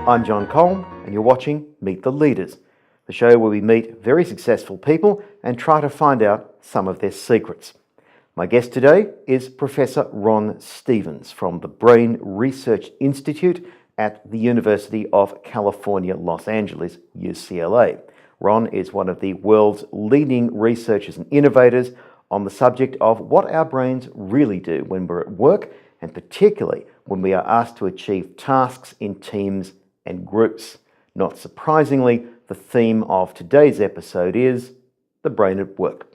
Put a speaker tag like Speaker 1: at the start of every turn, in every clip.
Speaker 1: I'm John Cole, and you're watching Meet the Leaders, the show where we meet very successful people and try to find out some of their secrets. My guest today is Professor Ron Stevens from the Brain Research Institute at the University of California, Los Angeles, UCLA. Ron is one of the world's leading researchers and innovators on the subject of what our brains really do when we're at work, and particularly when we are asked to achieve tasks in teams and groups. Not surprisingly, the theme of today's episode is the brain at work.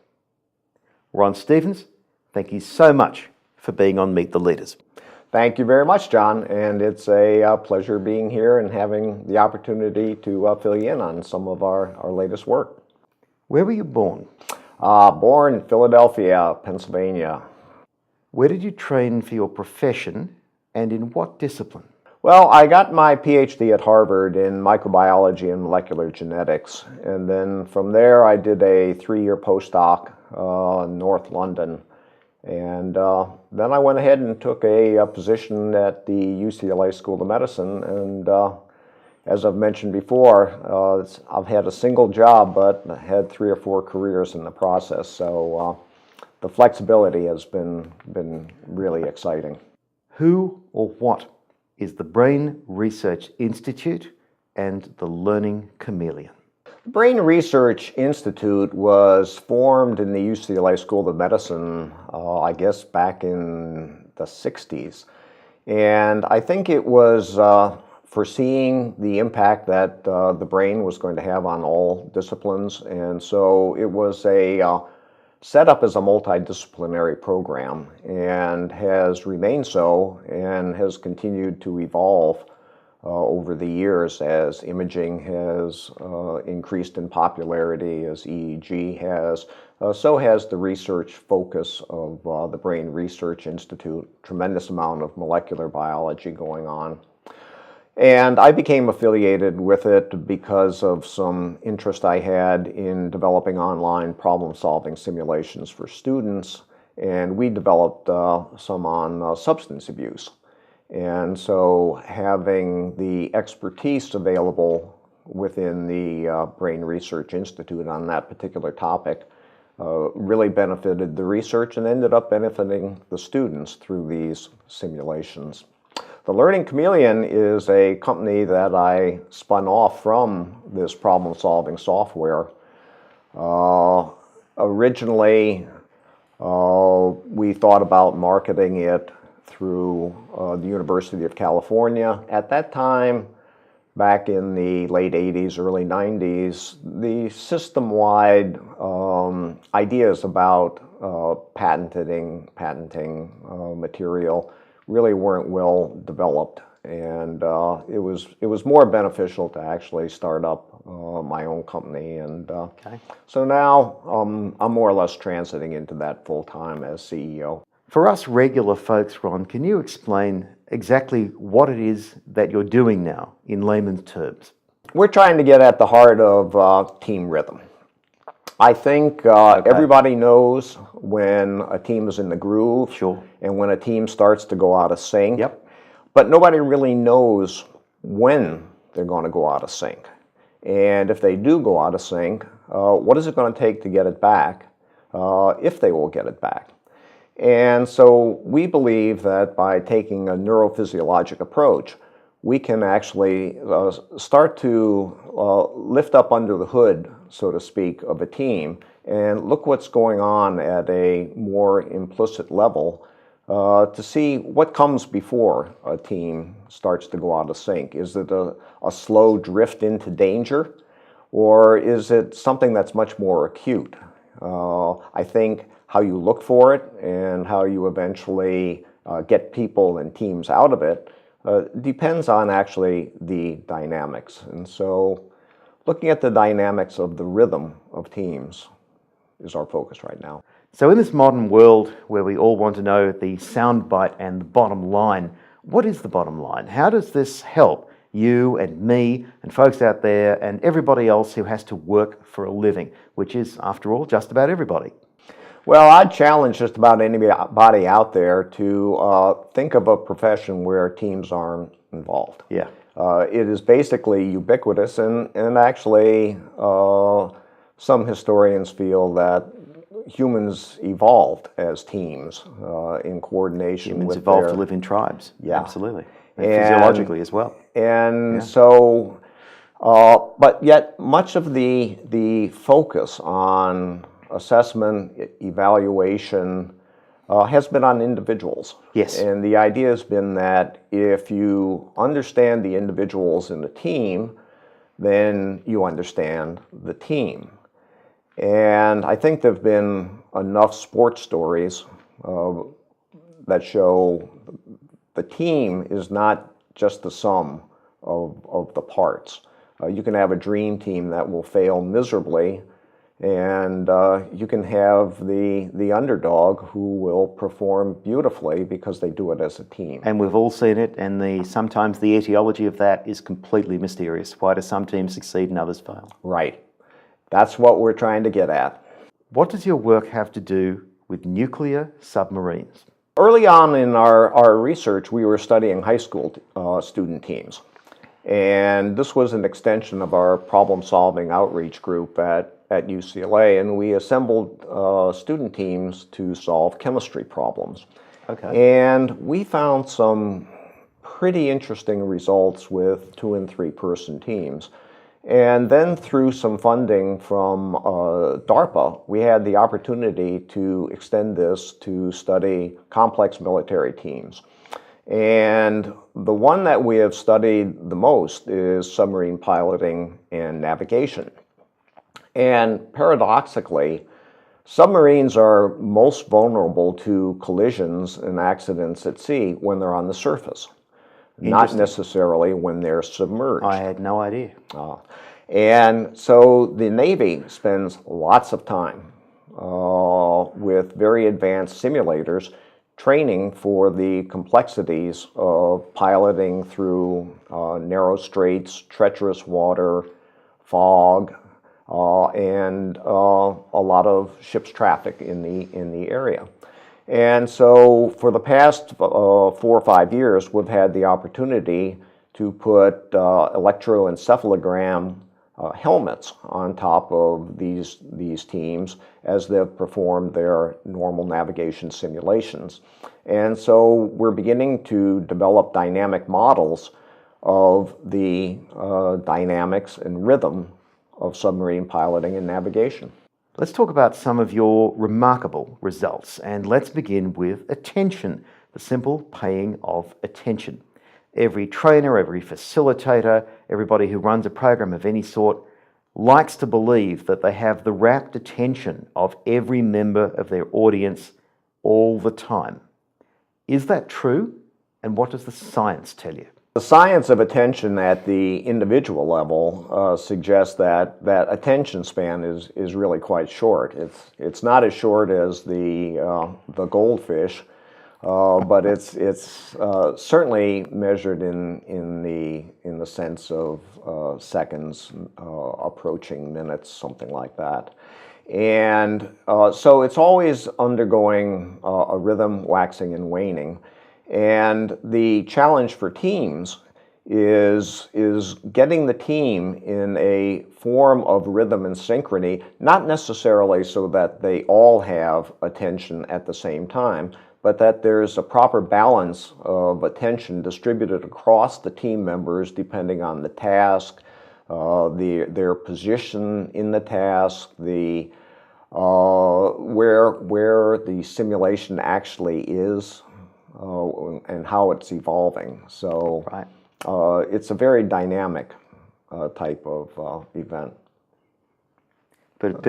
Speaker 1: Ron Stevens, thank you so much for being on Meet the Leaders.
Speaker 2: Thank you very much, John, and it's a pleasure being here and having the opportunity to fill you in on some of our latest work.
Speaker 1: Where were you born?
Speaker 2: Born in Philadelphia, Pennsylvania.
Speaker 1: Where did you train for your profession and in what discipline?
Speaker 2: Well, I got my PhD at Harvard in microbiology and molecular genetics, and then from there I did a 3-year postdoc in North London. And then I went ahead and took a position at the UCLA School of Medicine. And as I've mentioned before, I've had a single job, but had 3 or 4 careers in the process. So the flexibility has been really exciting.
Speaker 1: Who or what is the Brain Research Institute and the Learning Chameleon?
Speaker 2: The Brain Research Institute was formed in the UCLA School of Medicine, I guess back in the 60s. And I think it was foreseeing the impact that the brain was going to have on all disciplines. And so it was set up as a multidisciplinary program and has remained so and has continued to evolve over the years as imaging has increased in popularity, as EEG has. So has the research focus of the Brain Research Institute. Tremendous amount of molecular biology going on. And I became affiliated with it because of some interest I had in developing online problem-solving simulations for students, and we developed some on substance abuse. And so having the expertise available within the Brain Research Institute on that particular topic really benefited the research and ended up benefiting the students through these simulations. The Learning Chameleon is a company that I spun off from this problem-solving software. Originally, we thought about marketing it through the University of California. At that time, back in the late 80s, early 90s, the system-wide ideas about patenting material really weren't well developed, and it was more beneficial to actually start up my own company. And so now I'm more or less transiting into that full-time as CEO.
Speaker 1: For us regular folks, Ron, can you explain exactly what it is that you're doing now in layman's terms?
Speaker 2: We're trying to get at the heart of team rhythm. I think everybody knows when a team is in the groove.
Speaker 1: Sure.
Speaker 2: And when a team starts to go out of sync.
Speaker 1: Yep.
Speaker 2: But nobody really knows when they're going to go out of sync. And if they do go out of sync, what is it going to take to get it back, if they will get it back? And so we believe that by taking a neurophysiologic approach, we can actually start to lift up under the hood, so to speak, of a team and look what's going on at a more implicit level to see what comes before a team starts to go out of sync. Is it a slow drift into danger, or is it something that's much more acute? I think how you look for it and how you eventually get people and teams out of it depends on actually the dynamics. And so looking at the dynamics of the rhythm of teams is our focus right now.
Speaker 1: So in this modern world where we all want to know the soundbite and the bottom line, what is the bottom line? How does this help you and me and folks out there and everybody else who has to work for a living, which is, after all, just about everybody?
Speaker 2: Well, I'd challenge just about anybody out there to think of a profession where teams aren't involved.
Speaker 1: Yeah.
Speaker 2: It is basically ubiquitous, and actually some historians feel that humans evolved as teams in coordination
Speaker 1: Humans
Speaker 2: with
Speaker 1: evolved
Speaker 2: their...
Speaker 1: to live in tribes.
Speaker 2: Yeah.
Speaker 1: Absolutely. And physiologically as well.
Speaker 2: And so, but yet much of the focus on assessment, evaluation, has been on individuals.
Speaker 1: Yes.
Speaker 2: And the idea has been that if you understand the individuals in the team, then you understand the team. And I think there have been enough sports stories that show the team is not just the sum of the parts. You can have a dream team that will fail miserably, and you can have the underdog who will perform beautifully because they do it as a team.
Speaker 1: And we've all seen it, and sometimes the etiology of that is completely mysterious. Why do some teams succeed and others fail?
Speaker 2: Right. That's what we're trying to get at.
Speaker 1: What does your work have to do with nuclear submarines?
Speaker 2: Early on in our research, we were studying high school student teams. And this was an extension of our problem-solving outreach group at UCLA, and we assembled student teams to solve chemistry problems.
Speaker 1: Okay.
Speaker 2: And we found some pretty interesting results with 2- and 3-person teams. And then through some funding from DARPA, we had the opportunity to extend this to study complex military teams. And the one that we have studied the most is submarine piloting and navigation. And paradoxically, submarines are most vulnerable to collisions and accidents at sea when they're on the surface, not necessarily when they're submerged.
Speaker 1: I had no idea.
Speaker 2: And so the Navy spends lots of time with very advanced simulators training for the complexities of piloting through narrow straits, treacherous water, fog, and a lot of ship's traffic in the area. And so for the past 4 or 5 years, we've had the opportunity to put electroencephalogram helmets on top of these teams as they've performed their normal navigation simulations. And so we're beginning to develop dynamic models of the dynamics and rhythm of submarine piloting and navigation.
Speaker 1: Let's talk about some of your remarkable results, and let's begin with attention, the simple paying of attention. Every trainer, every facilitator, everybody who runs a program of any sort likes to believe that they have the rapt attention of every member of their audience all the time. Is that true? And what does the science tell you?
Speaker 2: The science of attention at the individual level suggests that attention span is really quite short. It's not as short as the goldfish, but it's certainly measured in the sense of seconds, approaching minutes, something like that. And so it's always undergoing a rhythm, waxing and waning. And the challenge for teams is getting the team in a form of rhythm and synchrony, not necessarily so that they all have attention at the same time, but that there's a proper balance of attention distributed across the team members depending on the task, their position in the task, the where the simulation actually is, and how it's evolving. So
Speaker 1: Right.
Speaker 2: It's a very dynamic type of event.
Speaker 1: But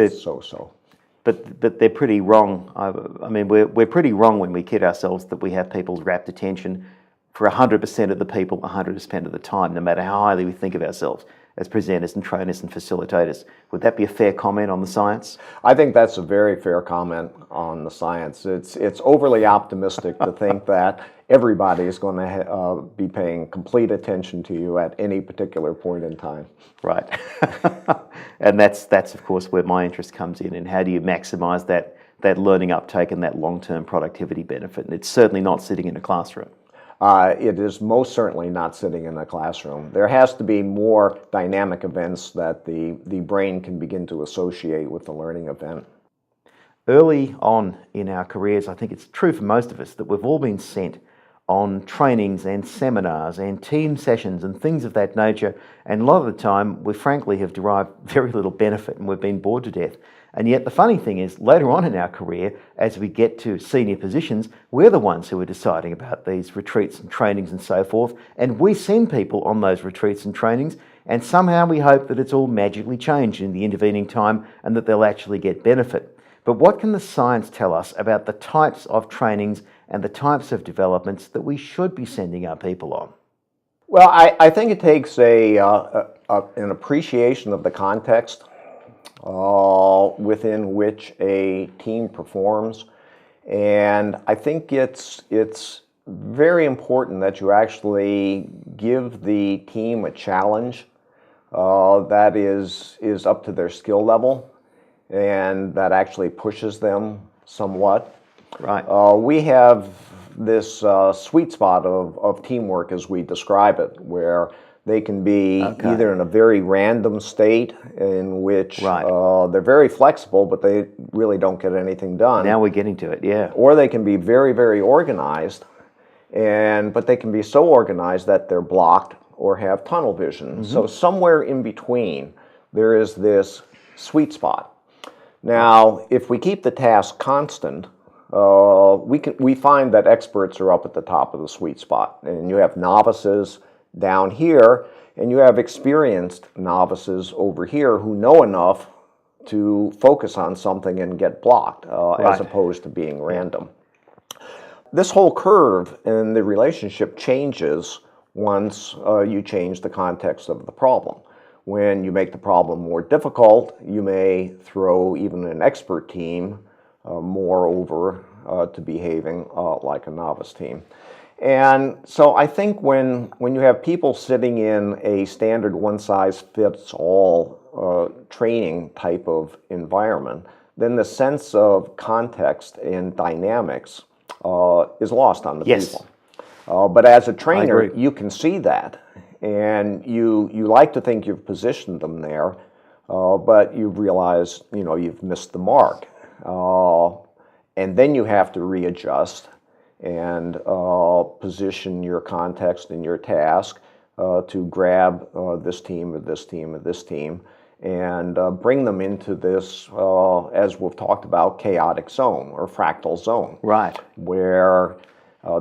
Speaker 1: they're pretty wrong. I mean, we're pretty wrong when we kid ourselves that we have people's rapt attention for 100% of the people 100% of the time, no matter how highly we think of ourselves as presenters and trainers and facilitators. Would that be a fair comment on the science?
Speaker 2: I think that's a very fair comment on the science. It's overly optimistic to think that everybody is going to be paying complete attention to you at any particular point in time.
Speaker 1: Right. And that's of course where my interest comes in, and how do you maximize that learning uptake and that long-term productivity benefit? And it's certainly not sitting in a classroom.
Speaker 2: It is most certainly not sitting in a classroom. There has to be more dynamic events that the brain can begin to associate with the learning event.
Speaker 1: Early on in our careers, I think it's true for most of us that we've all been sent on trainings and seminars and team sessions and things of that nature, and a lot of the time we frankly have derived very little benefit and we've been bored to death. And yet the funny thing is, later on in our career, as we get to senior positions, we're the ones who are deciding about these retreats and trainings and so forth, and we send people on those retreats and trainings, and somehow we hope that it's all magically changed in the intervening time and that they'll actually get benefit. But what can the science tell us about the types of trainings and the types of developments that we should be sending our people on?
Speaker 2: Well, I think it takes an appreciation of the context within which a team performs, and I think it's very important that you actually give the team a challenge that is up to their skill level and that actually pushes them somewhat.
Speaker 1: Right.
Speaker 2: We have this sweet spot of teamwork, as we describe it, where they can be either in a very random state in which they're very flexible, but they really don't get anything done.
Speaker 1: Now we're getting to it, yeah.
Speaker 2: Or they can be very, very organized, but they can be so organized that they're blocked or have tunnel vision. So somewhere in between, there is this sweet spot. Now, if we keep the task constant, we find that experts are up at the top of the sweet spot, and you have novices down here, and you have experienced novices over here who know enough to focus on something and get blocked, as opposed to being random. This whole curve and the relationship changes once you change the context of the problem. When you make the problem more difficult, you may throw even an expert team more over to behaving like a novice team. And so I think when you have people sitting in a standard one-size-fits-all training type of environment, then the sense of context and dynamics is lost on the people. But as a trainer, you can see that. And you like to think you've positioned them there, but you realize, you've missed the mark. And then you have to readjust and position your context and your task to grab this team or this team or this team and bring them into this, as we've talked about, chaotic zone or fractal zone.
Speaker 1: Right.
Speaker 2: Where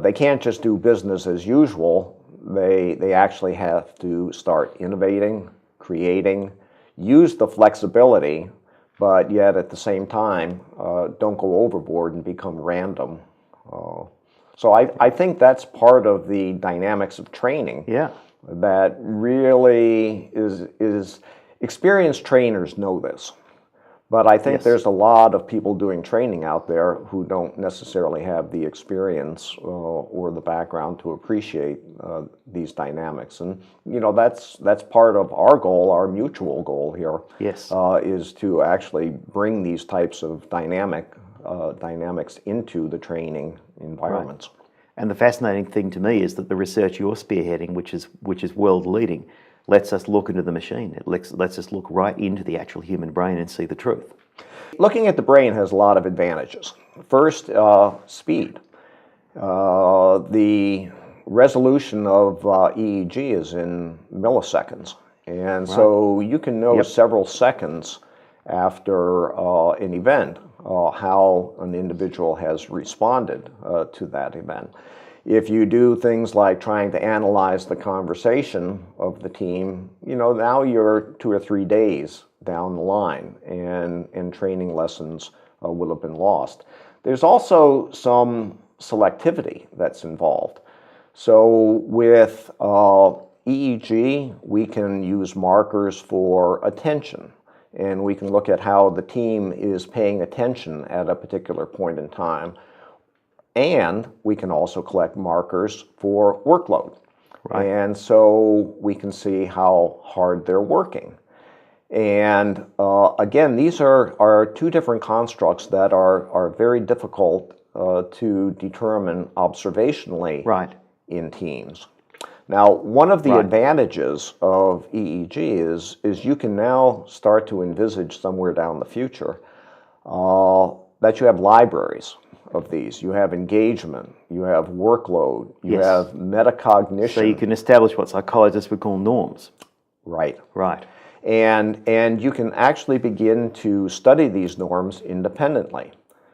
Speaker 2: they can't just do business as usual. They actually have to start innovating, creating, use the flexibility, but yet at the same time, don't go overboard and become random. So I think that's part of the dynamics of training.
Speaker 1: Yeah.
Speaker 2: That really is experienced trainers know this. But I think there's a lot of people doing training out there who don't necessarily have the experience or the background to appreciate these dynamics. And that's part of our goal, our mutual goal here, is to actually bring these types of dynamics into the training environments.
Speaker 1: Right. And the fascinating thing to me is that the research you're spearheading, which is world leading, lets us look into the machine. It lets us look right into the actual human brain and see the truth.
Speaker 2: Looking at the brain has a lot of advantages. First, speed. The resolution of EEG is in milliseconds. And so you can know several seconds after an event how an individual has responded to that event. If you do things like trying to analyze the conversation of the team, now you're 2 or 3 days down the line, and training lessons will have been lost. There's also some selectivity that's involved. So with EEG, we can use markers for attention, and we can look at how the team is paying attention at a particular point in time. And we can also collect markers for workload. Right. And so we can see how hard they're working. And again, these are two different constructs that are very difficult to determine observationally in teams. Now, one of the
Speaker 1: Right.
Speaker 2: advantages of EEG is you can now start to envisage somewhere down the future that you have libraries of these. You have engagement, you have workload, you
Speaker 1: Yes.
Speaker 2: have metacognition.
Speaker 1: So you can establish what psychologists would call norms.
Speaker 2: Right.
Speaker 1: Right.
Speaker 2: And you can actually begin to study these norms independently.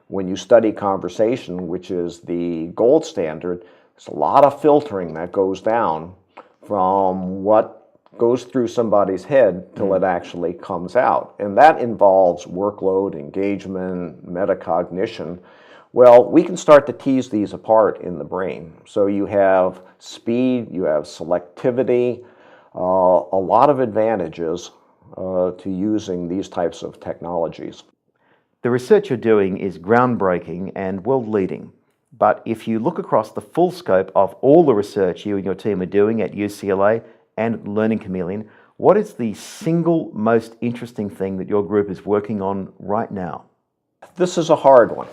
Speaker 2: When you study conversation, which is the gold standard, there's a lot of filtering that goes down from what goes through somebody's head till it actually comes out. And that involves workload, engagement, metacognition. Well, we can start to tease these apart in the brain. So you have speed, you have selectivity, a lot of advantages to using these types of technologies.
Speaker 1: The research you're doing is groundbreaking and world-leading. But if you look across the full scope of all the research you and your team are doing at UCLA and Learning Chameleon, what is the single most interesting thing that your group is working on right now?
Speaker 2: This is a hard one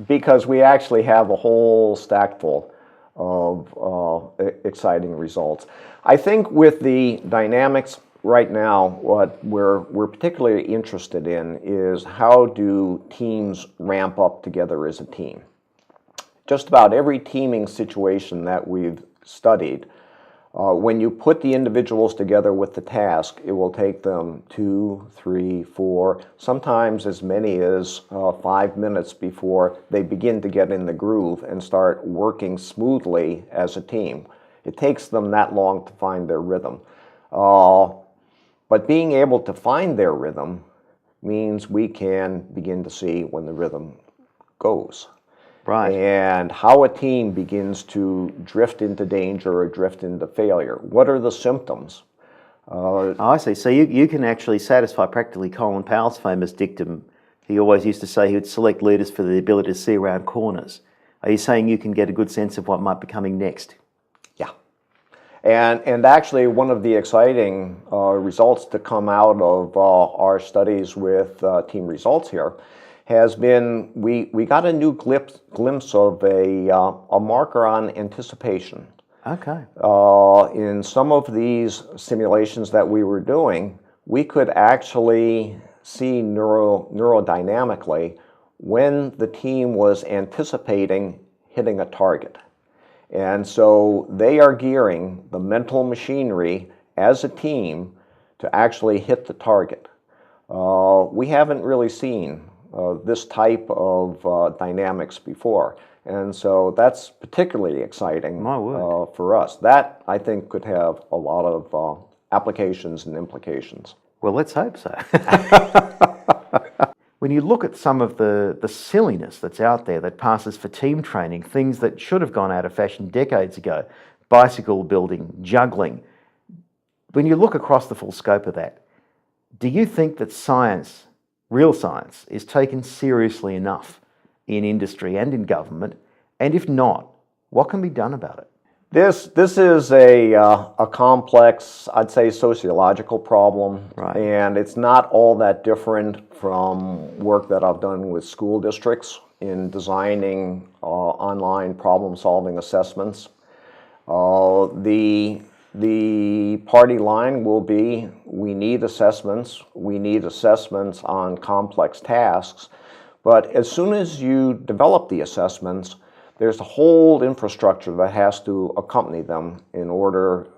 Speaker 2: because we actually have a whole stack full of exciting results. I think with the dynamics right now, what we're particularly interested in is how do teams ramp up together as a team. Just about every teaming situation that we've studied, when you put the individuals together with the task, it will take them 2, 3, 4, sometimes as many as 5 minutes before they begin to get in the groove and start working smoothly as a team. It takes them that long to find their rhythm. But being able to find their rhythm means we can begin to see when the rhythm goes.
Speaker 1: Right.
Speaker 2: And how a team begins to drift into danger or drift into failure. What are the symptoms?
Speaker 1: I see. So you can actually satisfy practically Colin Powell's famous dictum. He always used to say he would select leaders for the ability to see around corners. Are you saying you can get a good sense of what might be coming next?
Speaker 2: Yeah. And actually one of the exciting results to come out of our studies with team results here has been we got a new glimpse of a marker on anticipation.
Speaker 1: Okay.
Speaker 2: In some of these simulations that we were doing, we could actually see neurodynamically when the team was anticipating hitting a target. And so they are gearing the mental machinery as a team to actually hit the target. We haven't really seen this type of dynamics before. And so that's particularly exciting for us. That, I think, could have a lot of applications and implications.
Speaker 1: Well, let's hope so. When you look at some of the silliness that's out there that passes for team training, things that should have gone out of fashion decades ago, bicycle building, juggling, when you look across the full scope of that, do you think that science, real science, is taken seriously enough in industry and in government? And if not, what can be done about it?
Speaker 2: This is a complex, I'd say, sociological problem,
Speaker 1: Right.
Speaker 2: And it's not all that different from work that I've done with school districts in designing online problem-solving assessments. The party line will be, we need assessments on complex tasks, but as soon as you develop the assessments, there's a whole infrastructure that has to accompany them in order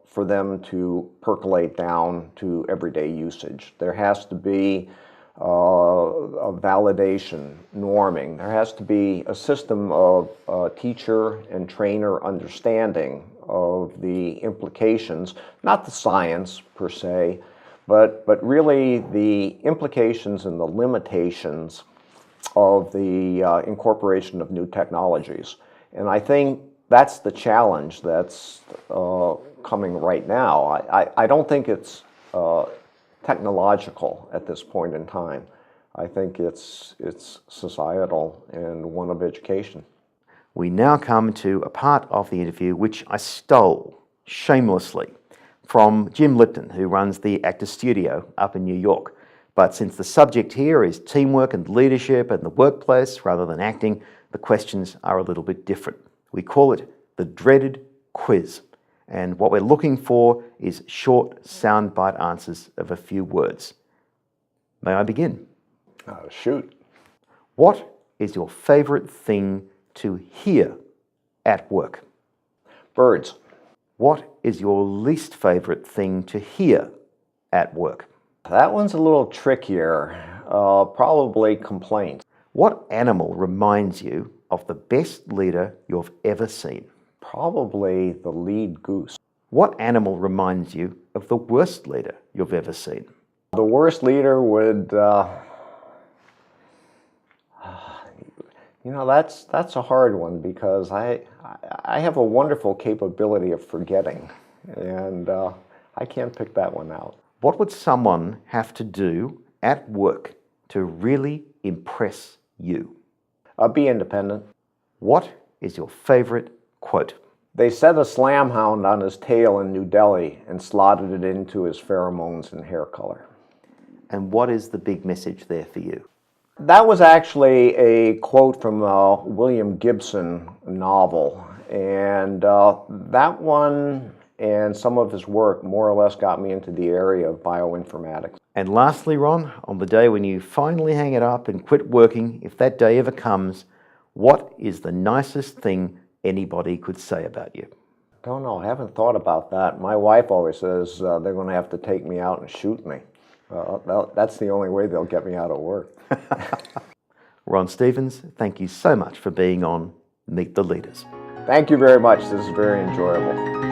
Speaker 2: for them to percolate down to everyday usage. There has to be a validation, norming. There has to be a system of teacher and trainer understanding of the implications, not the science per se, but really the implications and the limitations of the incorporation of new technologies. And I think that's the challenge that's coming right now. I don't think it's technological at this point in time. I think it's societal and one of education.
Speaker 1: We now come to a part of the interview which I stole shamelessly from Jim Lipton, who runs the Actor Studio up in New York. But since the subject here is teamwork and leadership and the workplace rather than acting, the questions are a little bit different. We call it the dreaded quiz. And what we're looking for is short soundbite answers of a few words. May I begin?
Speaker 2: Shoot.
Speaker 1: What is your favorite thing to hear at work?
Speaker 2: Birds.
Speaker 1: What is your least favorite thing to hear at work?
Speaker 2: That one's a little trickier. Probably complaints.
Speaker 1: What animal reminds you of the best leader you've ever seen?
Speaker 2: Probably the lead goose.
Speaker 1: What animal reminds you of the worst leader you've ever seen?
Speaker 2: The worst leader would, that's a hard one because I have a wonderful capability of forgetting, and I can't pick that one out.
Speaker 1: What would someone have to do at work to really impress you?
Speaker 2: Be independent.
Speaker 1: What is your favorite quote?
Speaker 2: They set a slam hound on his tail in New Delhi and slotted it into his pheromones and hair color.
Speaker 1: And what is the big message there for you?
Speaker 2: That was actually a quote from a William Gibson novel, and that one and some of his work more or less got me into the area of bioinformatics.
Speaker 1: And lastly, Ron, on the day when you finally hang it up and quit working, if that day ever comes, what is the nicest thing anybody could say about you?
Speaker 2: Don't know, I haven't thought about that. My wife always says they're going to have to take me out and shoot me. That's the only way they'll get me out of work.
Speaker 1: Ron Stevens, thank you so much for being on Meet the Leaders.
Speaker 2: Thank you very much. This is very enjoyable.